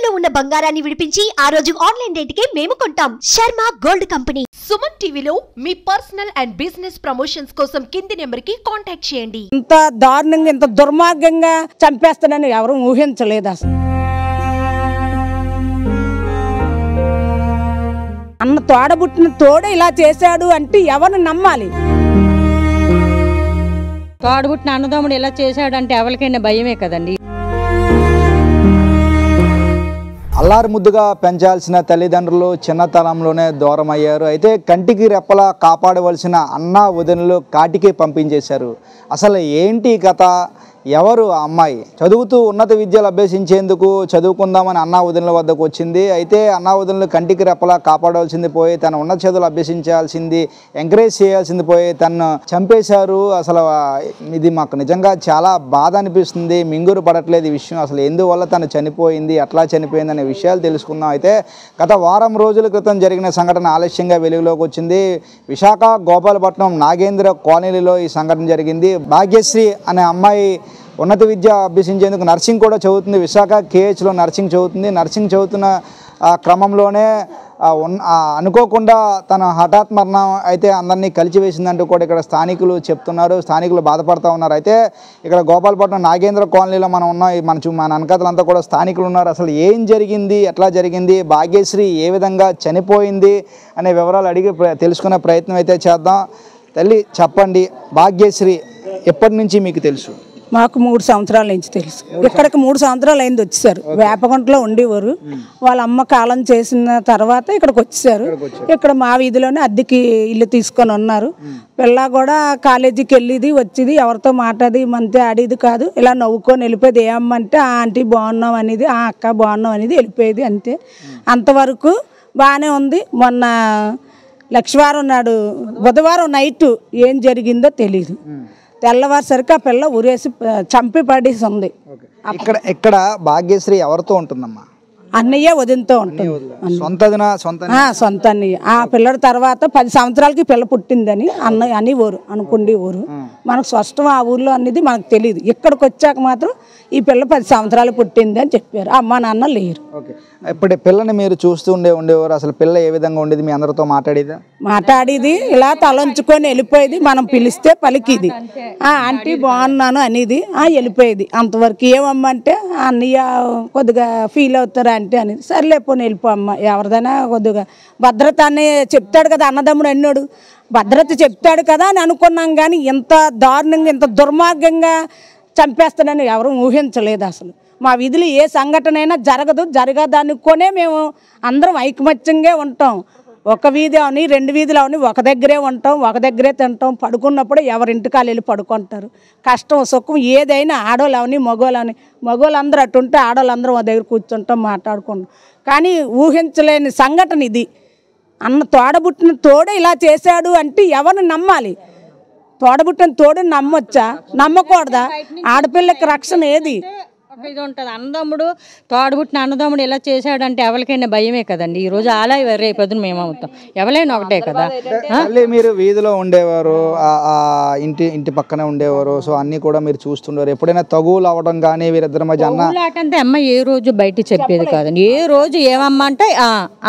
తాకట్టులో ఉన్న బంగారాన్ని విడిపించి ఆ రోజు ఆన్లైన్ రేటుకే మేము కొంటాం. Sharma gold company. సుమన్ టీవీలో మీ పర్సనల్ అండ్ బిజినెస్ ప్రమోషన్స్ కోసం కింది నెంబర్ కి కాంటాక్ట్ చేయండి. ఇంత దారుణంగా ఇంత దుర్మార్గంగా చంపేస్తానని ఎవరు ఊహించలేదు అసలు. అన్న తోడబుట్టిన తోడే ఇలా చేశాడు అంటే ఎవరిని నమ్మాలి? తోడబుట్టిన అన్నదమ్ముడు ఇలా చేశాడంటే ఎవరికైనా భయమే కదండి. అల్లారు ముద్దుగా పెంచాల్సిన తల్లిదండ్రులు చిన్నతనంలోనే దూరం అయ్యారు. అయితే కంటికి రెప్పలా కాపాడవలసిన అన్నా వదినలు కాటికి పంపించేశారు. అసలు ఏంటి కథ? ఎవరు ఆ అమ్మాయి? చదువుతూ ఉన్నత విద్యలు అభ్యసించేందుకు చదువుకుందామని అన్నా వదినల వద్దకు వచ్చింది. అయితే అన్నా వదినలు కంటికి రెప్పలా కాపాడవలసింది పోయి తన ఉన్నత చదువులు అభ్యసించాల్సింది, ఎంకరేజ్ చేయాల్సింది పోయి తను చంపేశారు. అసలు ఇది మాకు నిజంగా చాలా బాధ అనిపిస్తుంది. మింగురు పడట్లేదు ఈ విషయం. అసలు ఎందువల్ల తను చనిపోయింది, అట్లా చనిపోయింది అనే విషయాలు తెలుసుకుందాం. అయితే గత వారం రోజుల క్రితం జరిగిన సంఘటన ఆలస్యంగా వెలుగులోకి వచ్చింది. విశాఖ గోపాలపట్నం నాగేంద్ర కాలనీలో ఈ సంఘటన జరిగింది. భాగ్యశ్రీ అనే అమ్మాయి ఉన్నత విద్య అభ్యసించేందుకు నర్సింగ్ కూడా చదువుతుంది. విశాఖ కేహెచ్లో నర్సింగ్ చదువుతుంది. నర్సింగ్ చదువుతున్న క్రమంలోనే అనుకోకుండా తన హఠాత్ మరణం అయితే అందరినీ కలిచివేసిందంటూ కూడా ఇక్కడ స్థానికులు చెప్తున్నారు. స్థానికులు బాధపడుతూ ఉన్నారు. అయితే ఇక్కడ గోపాలపట్నం నాగేంద్ర కాలనీలో మనం ఉన్నాం. మన వెనకాతలంతా కూడా స్థానికులు ఉన్నారు. అసలు ఏం జరిగింది, ఎట్లా జరిగింది, భాగ్యశ్రీ ఏ విధంగా చనిపోయింది అనే వివరాలు అడిగి తెలుసుకునే ప్రయత్నం అయితే చేద్దాం. తల్లి చెప్పండి, భాగ్యశ్రీ ఎప్పటి నుంచి మీకు తెలుసు? మాకు 3 సంవత్సరాల నుంచి తెలుసు. ఇక్కడికి 3 సంవత్సరాలు అయింది వచ్చేసారు. వేపగుంటలో ఉండేవారు. వాళ్ళ అమ్మ కాలం చేసిన తర్వాత ఇక్కడికి వచ్చేసారు. ఇక్కడ మా వీధిలోనే అద్దెకి ఇల్లు తీసుకొని ఉన్నారు. పిల్ల కూడా కాలేజీకి వెళ్ళేది వచ్చేది, ఎవరితో మాట్లాడి మంతే ఆడేది కాదు. ఇలా నవ్వుకొని వెళ్ళిపోయేది. ఏమంటే ఆ ఆంటీ బాగున్నాం అనేది, ఆ అక్క బాగున్నాం అనేది వెళ్ళిపోయేది అంతే. అంతవరకు బాగానే ఉంది. మొన్న లక్షవారం నాడు బుధవారం నైట్ ఏం జరిగిందో తెలియదు. తెల్లవారుసరికి ఆ పిల్ల ఉరేసి చంపి పడేసి ఉంది. ఇక్కడ భాగ్యశ్రీ ఎవరితో ఉంటుందమ్మా? అన్నయ్య వదినతో ఉంటుంది. సొంత అన్నయ్య. ఆ పిల్లడి తర్వాత 10 సంవత్సరాలకి పిల్ల పుట్టిందని అన్నయ్య అని ఊరు అనుకుండే ఊరు. మనకు స్పష్టం ఆ ఊర్లో అనేది మనకు తెలియదు. ఇక్కడికి వచ్చాక మాత్రం ఈ పిల్ల 10 సంవత్సరాలు పుట్టింది అని చెప్పారు. అమ్మ నాన్న లేరు. ఇప్పుడు పిల్లని మీరు చూస్తూ ఉండేవారు. అసలు పిల్ల ఏ విధంగా ఉండేది? మీ అందరితో మాట్లాడేది ఇలా తలంచుకొని వెళ్ళిపోయేది. మనం పిలిస్తే పలికిది. ఆంటీ బాగున్నాను అనేది వెళ్ళిపోయేది. అంతవరకు ఏమమ్మంటే అన్నయ్య కొద్దిగా ఫీల్ అవుతారు అంటే అనేది. సర్లే పోనీ వెళ్ళిపో అమ్మ, ఎవరిదైనా కొద్దిగా భద్రత అని చెప్తాడు కదా అన్నదమ్ముడు అన్నాడు. భద్రత చెప్తాడు కదా అని అనుకున్నాం. కానీ ఇంత దారుణంగా ఇంత దుర్మార్గంగా చంపేస్తానని ఎవరు ఊహించలేదు అసలు. మా వీధిలో ఏ సంఘటన అయినా జరగదనుకునే మేము అందరం ఐకమత్యంగా ఉంటాం. ఒక వీధి అవని 2 వీధులు అవని ఒక దగ్గరే ఉంటాం, ఒక దగ్గరే తింటాం. పడుకున్నప్పుడు ఎవరింటికి వాళ్ళు వెళ్ళి పడుకుంటారు. కష్టం సుఖం ఏదైనా ఆడవాళ్ళు అవని మగవాళ్ళు అందరూ అటు ఉంటే ఆడవాళ్ళందరూ మా దగ్గర కూర్చుంటాం, మాట్లాడుకుంటాం. కానీ ఊహించలేని సంఘటన ఇది. అన్న తోడబుట్టిన తోడే ఇలా చేశాడు అంటే ఎవరిని నమ్మాలి? తోడబుట్టిన తోడుని నమ్మొచ్చా? నమ్మకూడదా? ఆడపిల్లకి రక్షణ ఏది? ఇది ఉంటుంది. అన్నదమ్ముడు తోడబుట్టిన అన్నదమ్ముడు ఇలా చేశాడంటే ఎవరికైనా భయమే కదండి. ఈ రోజు అలా రేపొద్దున మేము అవుతాం. ఎవరైనా ఒకటే కదా. మీరు వీధిలో ఉండేవారు, ఇంటి పక్కనే ఉండేవారు. సో అన్ని కూడా మీరు చూస్తుండేవారు. ఎప్పుడైనా తగువులు అవ్వడం కానీ వీరిద్దరి మధ్య అంటే అమ్మ ఏ రోజు బయట చెప్పేది కాదండి. ఏ రోజు ఏమమ్మా అంటే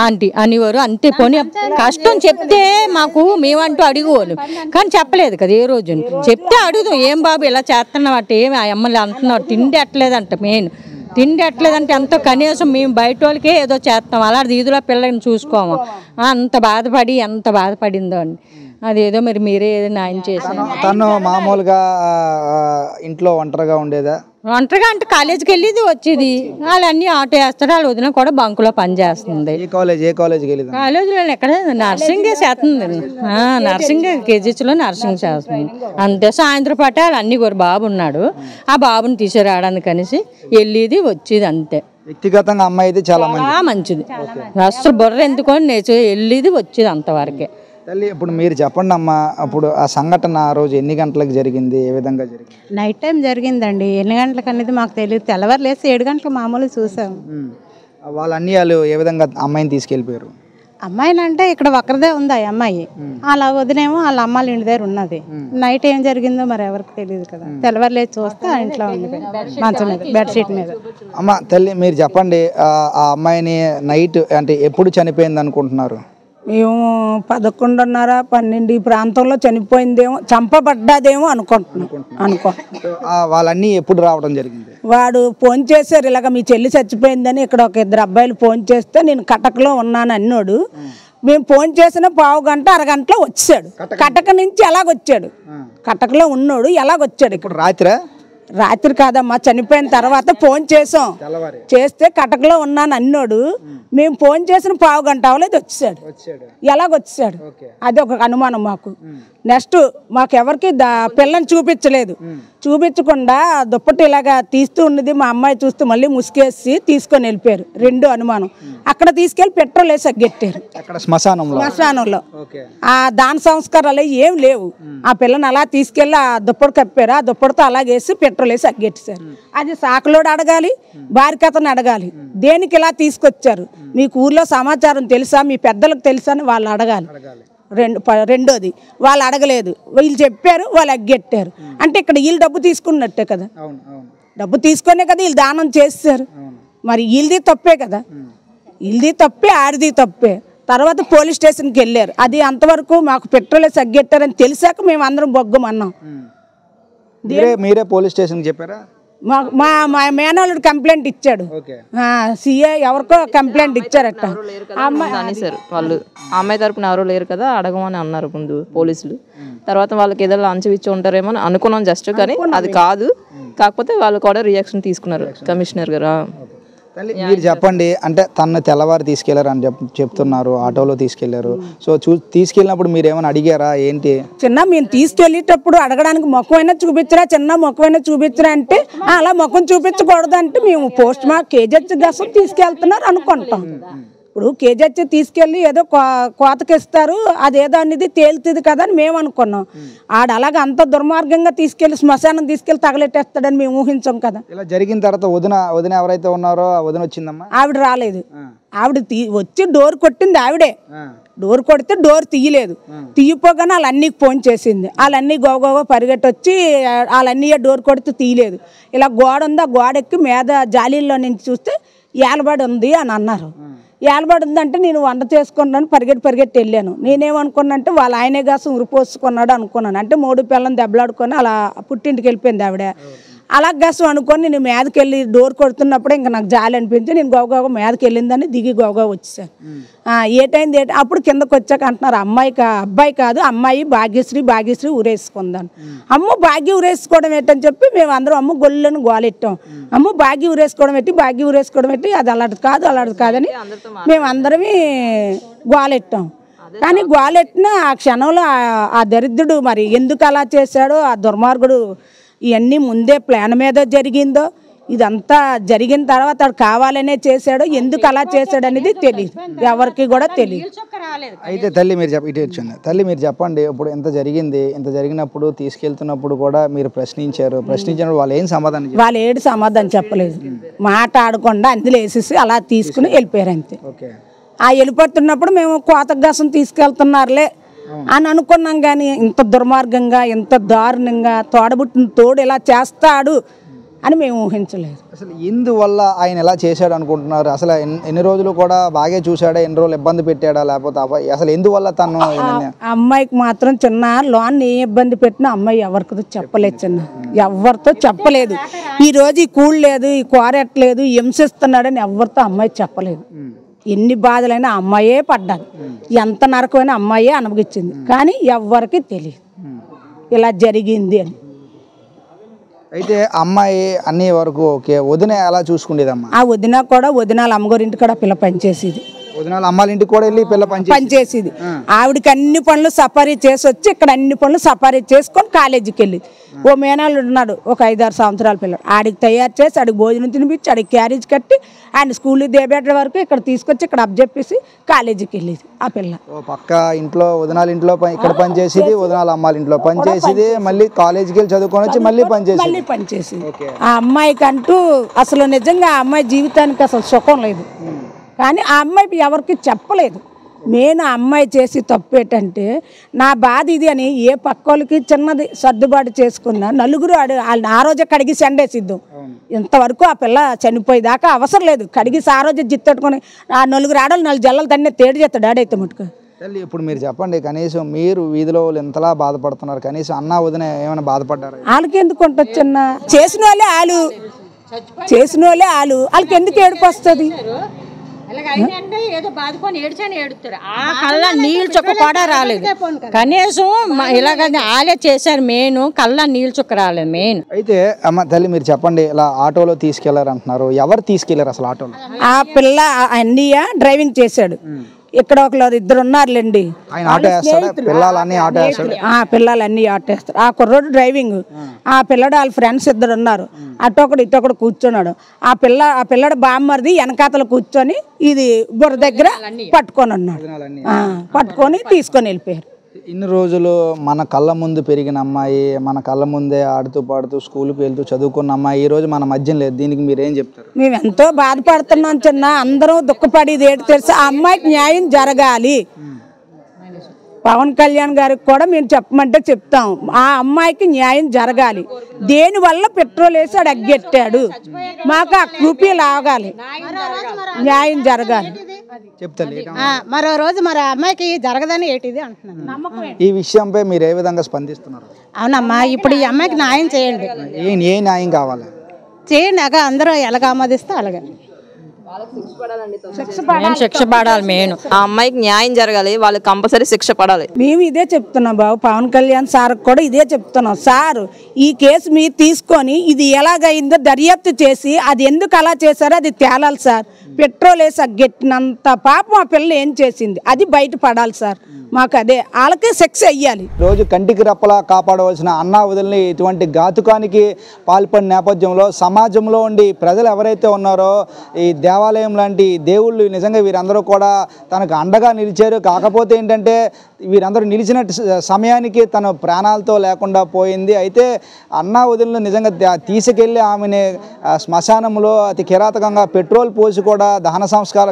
ఆంటీ అనేవారు అంతే. పోనీ కష్టం చెప్తే మాకు మేమంటూ అడిగేవాళ్ళు. కానీ చెప్పలేదు కదా ఏ రోజు. చెప్తే అడుగుదాం, ఏం బాబు ఇలా చేస్తున్నావు అంటే ఏమి ఆ అమ్మలు అంటున్నావు, తిండి ఎట్లేదంట. మెయిన్ తిండి ఎట్లేదంటే ఎంతో కనీసం మేము బయట వాళ్ళకే ఏదో చేస్తాం. అలాంటి వీధిలో పిల్లల్ని చూసుకోము. అంత బాధపడిందో అండి. అదేదో మీరే ఏదో న్యాయం చేశారు. తను మామూలుగా ఇంట్లో ఒంటరిగా ఉండేదా? ఒంటరిగా అంటే కాలేజీకి వెళ్ళేది వచ్చేది. వాళ్ళన్నీ ఆటో వేస్తారు. వాళ్ళు వదిన కూడా బంకులో పనిచేస్తుంది. కాలేజీలో ఎక్కడ నర్సింగే చేస్తుంది. నర్సింగ్ కేజీహెచ్లో నర్సింగ్ చేస్తుంది అంతే. సాయంత్రం పాట అన్ని ఒక బాబు ఉన్నాడు. ఆ బాబుని తీసుకురావడానికి కనేసి వెళ్ళేది వచ్చేది అంతే. వ్యక్తిగతంగా అమ్మాయి అయితే చాలా మంచిది. అసలు బుర్ర ఎందుకొని వెళ్ళేది వచ్చేది అంతవరకే. తల్లి ఇప్పుడు మీరు చెప్పండి అమ్మా, అప్పుడు ఆ సంఘటన ఆ రోజు ఎన్ని గంటలకు జరిగింది, ఏ విధంగా జరిగింది? నైట్ టైం జరిగిందండి. ఎన్ని గంటలకు అనేది మాకు తెలియదు. తెల్లవారు లేసి 7 గంటలకు మామూలు చూసాం. వాళ్ళ అన్నయ్యలు ఏ విధంగా అమ్మాయిని తీసుకెళ్ళిపోయారు? అమ్మాయిని అంటే ఇక్కడ ఒక్కరిదే ఉంది ఆ అమ్మాయి. అలా వదినేమో వాళ్ళ అమ్మాయిల ఇంటి దగ్గర ఉన్నది. నైట్ ఏం జరిగిందో మరి ఎవరికి తెలియదు కదా. తెల్లవారులేసి చూస్తే ఆ ఇంట్లో ఉంది మంచం మీద, బెడ్షీట్ మీద. అమ్మ తల్లి మీరు చెప్పండి, ఆ అమ్మాయిని నైట్ అంటే ఎప్పుడు చనిపోయింది అనుకుంటున్నారు? మేము 11:30, 12 ఈ ప్రాంతంలో చనిపోయిందేమో, చంపబడ్డాదేమో అనుకుంటున్నాం. వాళ్ళన్నీ ఎప్పుడు రావడం జరిగింది? వాడు ఫోన్ చేశారు, ఇలాగ మీ చెల్లి చచ్చిపోయిందని. ఇక్కడ ఒక 2 అబ్బాయిలు ఫోన్ చేస్తే నేను కటకలో ఉన్నాను అన్నాడు. మేము ఫోన్ చేసిన పావు గంట అరగంటలో వచ్చాడు. కటక నుంచి ఎలాగొచ్చాడు? కటకలో ఉన్నాడు, ఎలాగొచ్చాడు? ఇప్పుడు రాత్రి కాదమ్మా, చనిపోయిన తర్వాత ఫోన్ చేసాం. చేస్తే కటకలో ఉన్నాను అన్నాడు. మేము ఫోన్ చేసిన పావు గంట అవలేదు, వచ్చాడు. ఎలాగొచ్చాడు? అది ఒక అనుమానం మాకు. నెక్స్ట్ మాకెవరికి పిల్లని చూపించలేదు. చూపించకుండా దుప్పటి ఇలాగా తీస్తూ ఉన్నది. మా అమ్మాయి చూస్తూ మళ్ళీ ముసుకేసి తీసుకొని వెళ్ళిపోయారు. 2 అనుమానం. అక్కడ తీసుకెళ్లి పెట్రోల్ వేసి అగ్గెట్టారు శ్మశానంలో. ఆ దాన సంస్కారాలు ఏం లేవు. ఆ పిల్లని అలా తీసుకెళ్లి ఆ దుప్పటి కప్పారు. ఆ దుప్పటితో అలాగేసి పెట్రోల్ వేసి అగ్గెట్టారు. అది సాకులోడు అడగాలి, బారికతను అడగాలి. దేనికి ఇలా తీసుకొచ్చారు, మీకు ఊర్లో సమాచారం తెలుసా, మీ పెద్దలకు తెలుసా అని వాళ్ళు అడగాలి. రెండోది వాళ్ళు అడగలేదు, వీళ్ళు చెప్పారు, వాళ్ళు అగ్గెట్టారు. అంటే ఇక్కడ వీళ్ళు డబ్బు తీసుకున్నట్టే కదా. డబ్బు తీసుకునే కదా వీళ్ళు దానం చేస్తారు. మరి వీళ్ళది తప్పే కదా. వీళ్ళది తప్పే, ఆడిది తప్పే. తర్వాత పోలీస్ స్టేషన్కి వెళ్ళారు. అది అంతవరకు మాకు పెట్రోల్ అగ్గెట్టారని తెలిసాక మేము అందరం బొగ్గమన్నాం. మీరే పోలీస్ స్టేషన్కి చెప్పారా? మా మేనల్లుడు కంప్లైంట్ ఇచ్చాడు. సిఐ ఎవరికో కంప్లైంట్ ఇచ్చారట. అనేసారు వాళ్ళు, అమ్మాయి తరపున ఎవరో లేరు కదా అడగమని అన్నారు ముందు పోలీసులు. తర్వాత వాళ్ళకి ఏదో లంచం ఇచ్చి ఉంటారేమో అని అనుకున్నాం జస్ట్, కానీ అది కాదు. కాకపోతే వాళ్ళు కూడా రియాక్షన్ తీసుకున్నారు కమిషనర్ గారు. మీరు చెప్పండి, అంటే తను తెల్లవారు తీసుకెళ్లారు అని చెప్తున్నారు, ఆటోలో తీసుకెళ్లారు. సో తీసుకెళ్ళినప్పుడు మీరు ఏమైనా అడిగారా ఏంటి? చిన్న మేము తీసుకెళ్ళేటప్పుడు అడగడానికి ముఖమైనా చూపించరా, చిన్న ముఖమైనా చూపించరా అంటే అలా ముఖం చూపించకూడదు అంటే మేము పోస్ట్ మార్క్ కేజెచ్ కోసం తీసుకెళ్తున్నారు అనుకుంటాం. ఇప్పుడు కేజెచ్ తీసుకెళ్ళి ఏదో కోతకిస్తారు, అదేదో అనేది తేలుతుంది కదా అని మేము అనుకున్నాం. ఆడ అలాగే అంత దుర్మార్గంగా తీసుకెళ్లి శ్మశానం తీసుకెళ్లి తగలెట్టేస్తాడని మేము ఊహించాం కదా. ఇలా జరిగిన తర్వాత వదిన ఎవరైతే ఉన్నారో ఆ వదిన వచ్చిందమ్మా? ఆవిడ రాలేదు. ఆవిడ వచ్చి డోర్ కొట్టింది ఆవిడే. డోర్ కొడితే డోర్ తీయలేదు. తీయపోగానే వాళ్ళన్నీ ఫోన్ చేసింది. వాళ్ళన్నీ గోగోగో పరిగెట్టి వచ్చి వాళ్ళన్నీ డోర్ కొడితే తీయలేదు. ఇలా గోడ ఉంది, ఆ గోడ ఎక్కి మీద జాలీల్లో నుంచి చూస్తే ఏలబడి ఉంది అని అన్నారు. ఏలబడి ఉందంటే నేను వంట చేసుకున్నాను, పరిగెట్టి వెళ్ళాను. నేనేమనుకున్నానంటే వాళ్ళ ఆయనే కాసం ఉరిపోసుకున్నాడు అనుకున్నాను. అంటే 3 పిల్లల్ని దెబ్బలాడుకొని అలా పుట్టింటికి వెళ్ళిపోయింది ఆవిడ. అలా గసం అనుకొని నేను మీదకి వెళ్ళి డోర్ కొడుతున్నప్పుడే ఇంకా నాకు జాలి అనిపించి నేను గోగోగ మీదకి వెళ్ళిందని దిగి గోగో వచ్చేసాను. ఏటైంది అప్పుడు కిందకు వచ్చాక అంటున్నారు అబ్బాయి కాదు, అమ్మాయి భాగ్యశ్రీ ఊరేసుకుందాను. అమ్మ భాగ్య ఊరేసుకోవడం ఏంటని చెప్పి మేము అందరం అమ్మ గొల్లను గోలెట్టాం. అమ్మ భాగ్య ఊరేసుకోవడం ఏంటి, అది అలాంటిది కాదని మేము అందరమే గోలెట్టాం. కానీ గోలెట్టిన ఆ క్షణంలో ఆ దరిద్రుడు మరి ఎందుకు అలా చేశాడో, ఆ దుర్మార్గుడు ఇవన్నీ ముందే ప్లాన్ మీద జరిగిందో, ఇదంతా జరిగిన తర్వాత వాడు కావాలనే చేశాడో, ఎందుకు అలా చేశాడు అనేది తెలియదు, ఎవరికి కూడా తెలియదు. అయితే తల్లి మీరు చెప్పండి, ఇప్పుడు ఇంత జరిగినప్పుడు తీసుకెళ్తున్నప్పుడు కూడా మీరు ప్రశ్నించినప్పుడు వాళ్ళు ఏడు సమాధానం చెప్పలేదు. మాట్లాడకుండా అందులో వేసేసి అలా తీసుకుని వెళ్ళిపోయారు అంతే. ఆ వెళ్ళిపోతున్నప్పుడు మేము కోతగాసం తీసుకెళ్తున్నారులే అని అనుకున్నాం. కానీ ఇంత దుర్మార్గంగా, ఇంత దారుణంగా తోడబుట్టిన తోడు ఇలా చేస్తాడు అని మేము ఊహించలేదు. అసలు ఎందువల్ల ఆయన ఎలా చేశాడు అనుకుంటున్నారు? అసలు ఎన్ని రోజులు కూడా బాగా చూశాడా, ఎన్ని రోజులు ఇబ్బంది పెట్టాడా, లేకపోతే అసలు ఎందువల్ల తను? అమ్మాయికి మాత్రం చిన్న లోన్ ఏ ఇబ్బంది పెట్టినా అమ్మాయి ఎవరితో చెప్పలేదు. ఎవరితో చెప్పలేదు. ఈ రోజు ఈ కూడు లేదు, ఈ కోరెట్లేదు, హింసిస్తున్నాడని ఎవరితో అమ్మాయి చెప్పలేదు. ఎన్ని బాధలైనా అమ్మాయే పడ్డాది, ఎంత నరకమైనా అమ్మాయే అనుభవించింది. కానీ ఎవరికి తెలియదు ఇలా జరిగింది అని. అయితే అమ్మాయి అన్ని వరకు ఓకే, వదిన ఎలా చూసుకునేదమ్మా? ఆ వదిన కూడా వదినాల అమ్మగారింటి కూడా పిల్ల పనిచేసేది. వదినాల అమ్మాళ్ళ ఇంటికి కూడా వెళ్ళి పిల్ల పనిచేసేది. ఆవిడకి అన్ని పనులు సఫారీ చేసి వచ్చి ఇక్కడ అన్ని పనులు సఫారీ చేసుకొని కాలేజీకి వెళ్ళి ఓ మేనాళ్ళు ఉన్నాడు, ఒక 5-6 సంవత్సరాల పిల్లడు. ఆడికి తయారు చేసి ఆడికి భోజనం తినిపించి ఆడికి క్యారేజ్ కట్టి ఆయన స్కూల్ దేబెట్ట వరకు ఇక్కడ తీసుకొచ్చి ఇక్కడ అబ్జెప్పేసి కాలేజీకి వెళ్ళేది ఆ పిల్ల. పక్క ఇంట్లో వదినాల ఇంట్లో ఇక్కడ పనిచేసేది, వదినాల అమ్మాళ్ళ ఇంట్లో పనిచేసేది, మళ్ళీ కాలేజీకి వెళ్ళి చదువుకొని వచ్చి మళ్ళీ పనిచేసేది. ఆ అమ్మాయికి అంటూ అసలు నిజంగా ఆ అమ్మాయి జీవితానికి అసలు సుఖం లేదు. కానీ ఆ అమ్మాయి ఎవరికి చెప్పలేదు. మెయిన్ ఆ అమ్మాయి చేసి తప్పు ఏంటంటే నా బాధ ఇది అని ఏ పక్కోళ్ళకి చిన్నది సర్దుబాటు చేసుకున్నా నలుగురు వాళ్ళని ఆ రోజే కడిగి సండేసిద్దాం. ఇంతవరకు ఆ పిల్ల చనిపోయేదాకా అవసరం లేదు. కడిగి ఆ రోజే జిత్తట్టుకొని ఆ నలుగురు ఆడలు 4 జల్లలు తన్నే తేడు చేస్తాడు ఆడైతే మటుకు. తల్లి ఇప్పుడు మీరు చెప్పండి, కనీసం మీరు వీధిలో వాళ్ళు ఎంతలా బాధపడుతున్నారు, కనీసం అన్న వదిన ఏమైనా బాధపడ్డారు? వాళ్ళకి ఎందుకు ఉంటుంది చిన్న చేసిన వాళ్ళే వాళ్ళకి ఎందుకు ఏడుపు వస్తుంది? ఏదో బాధకొని ఏడుస్తారు. ఆ కళ్ళ నీళ్ళు చుక్క కూడా రాలేదు. కనీసం ఇలాగ వాళ్ళే చేశారు. మెయిన్ కళ్ళ నీళ్ళు చుక్క రాలేదు మెయిన్. అయితే అమ్మ తల్లి మీరు చెప్పండి, ఇలా ఆటోలో తీసుకెళ్లారు అంటున్నారు, ఎవరు తీసుకెళ్లారు అసలు ఆటోలో? ఆ పిల్ల అన్నయ్య డ్రైవింగ్ చేశాడు. ఇక్కడ ఒకరు 2 ఉన్నారులేండి. పిల్లలన్నీ ఆటో వేస్తారు. ఆ కుర్రోడు డ్రైవింగ్, ఆ పిల్లడు వాళ్ళ ఫ్రెండ్స్ 2 ఉన్నారు. అటొకడు ఇటొకడు కూర్చున్నాడు. ఆ పిల్లడు బామ్మరిది వెనకాతలు కూర్చొని ఇది బుర్ర దగ్గర పట్టుకొని ఉన్నాడు. పట్టుకొని తీసుకొని వెళ్ళిపోయారు. ఇన్ని రోజులు మన కళ్ళ ముందు పెరిగిన అమ్మాయి, మన కళ్ళ ముందే ఆడుతూ పాడుతూ స్కూల్కి వెళ్తూ చదువుకున్న అమ్మాయి ఈ రోజు మన మధ్య లేదు. దీనికి మీరేం చెప్తారు? మేము ఎంతో బాధపడుతున్నాం చిన్న, అందరం దుఃఖపడేది ఏంటి తెలుసా, ఆ అమ్మాయికి న్యాయం జరగాలి. పవన్ కళ్యాణ్ గారికి కూడా మేము చెప్పమంటే చెప్తాం, ఆ అమ్మాయికి న్యాయం జరగాలి. దేనివల్ల పెట్రోల్ వేసి ఆడు అగ్గెట్టాడు, మాకు ఆ రూపీ లాగాలి, న్యాయం జరగాలి. మరో రోజు మరి అమ్మాయికి జరగదని ఏంటిది అంటున్నాను. ఈ విషయంపై మీరు ఏ విధంగా స్పందిస్తున్నారు? అవునమ్మా, ఇప్పుడు ఈ అమ్మాయికి న్యాయం చేయండి. ఏ న్యాయం కావాలి? చేయండి. అందరూ ఎలాగ ఆమోదిస్తే అలాగే శిక్ష పడాలి. మెయిన్ ఆ అమ్మాయికి న్యాయం జరగాలి, వాళ్ళకి కంపల్సరీ శిక్ష పడాలి. మేము ఇదే చెప్తున్నాం బాబు, పవన్ కళ్యాణ్ సార్ కూడా ఇదే చెప్తున్నాం. సార్ ఈ కేసు మీరు తీసుకొని ఇది ఎలాగైందో దర్యాప్తు చేసి అది ఎందుకు అలా చేశారో అది తేలాలి సార్. పెట్రోల్ వేసి అగ్గెట్టినంత పాపం ఆ పిల్ల ఏం చేసింది అది బయట పడాలి సార్. మాకు అదే వాళ్ళకే శిక్ష అయ్యాలి. రోజు కంటికి రెప్పలా కాపాడవలసిన అన్నా వదిలిని ఇటువంటి ఘాతుకానికి పాల్పడిన నేపథ్యంలో సమాజంలో ఉండి ప్రజలు ఎవరైతే ఉన్నారో ఈ దేవాలయం లాంటి దేవుళ్ళు నిజంగా వీరందరూ కూడా తనకు అండగా నిలిచారు. కాకపోతే ఏంటంటే వీరందరూ నిలిచిన సమయానికి తన ప్రాణాలతో లేకుండా పోయింది. అయితే అన్నా వదిలిని నిజంగా తీసుకెళ్ళి ఆమెని శ్మశానంలో అతి కిరాతకంగా పెట్రోల్ పోసి కూడా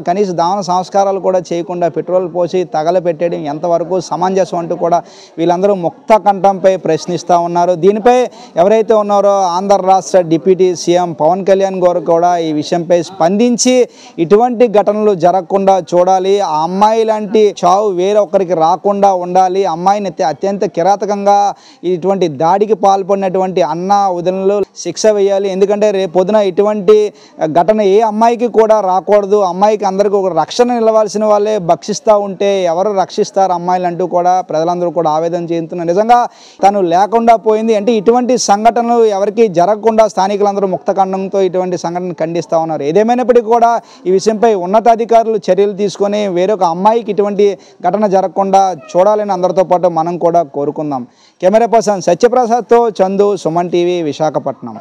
కనీస దహన సంస్కారాలు కూడా చేయకుండా పెట్రోల్ పోసి తగలపెట్టేయడం ఎంతవరకు సమంజసం అంటూ కూడా వీళ్ళందరూ ముక్త కంఠంపై ప్రశ్నిస్తూ ఉన్నారు. దీనిపై ఎవరైతే ఉన్నారో ఆంధ్ర రాష్ట్ర డిప్యూటీ సీఎం పవన్ కళ్యాణ్ గారు కూడా ఈ విషయంపై స్పందించి ఇటువంటి ఘటనలు జరగకుండా చూడాలి, ఆ అమ్మాయి లాంటి చావు వేరొకరికి రాకుండా ఉండాలి, అమ్మాయిని అత్యంత కిరాతకంగా ఇటువంటి దాడికి పాల్పడినటువంటి అన్నా వదినలు శిక్ష వేయాలి. ఎందుకంటే రేపొద్దున ఇటువంటి ఘటన ఏ అమ్మాయికి కూడా రాకూడదు. అమ్మాయికి అందరికీ ఒక రక్షణ నిలవాల్సిన వాళ్ళే భక్షిస్తూ ఉంటే ఎవరు రక్షిస్తారు అమ్మాయిలు అంటూ కూడా ప్రజలందరూ కూడా ఆవేదన చెందుతున్నారు. నిజంగా తను లేకుండా పోయింది అంటే ఇటువంటి సంఘటనలు ఎవరికి జరగకుండా స్థానికులందరూ ముక్తఖండంతో ఇటువంటి సంఘటన ఖండిస్తూ ఉన్నారు. ఏదేమైనప్పటికీ కూడా ఈ విషయంపై ఉన్నతాధికారులు చర్యలు తీసుకొని వేరొక అమ్మాయికి ఇటువంటి ఘటన జరగకుండా చూడాలని అందరితో పాటు మనం కూడా కోరుకుందాం. కెమెరా పర్సన్ సత్యప్రసాద్తో చందు, సుమన్ టీవీ, విశాఖపట్నం.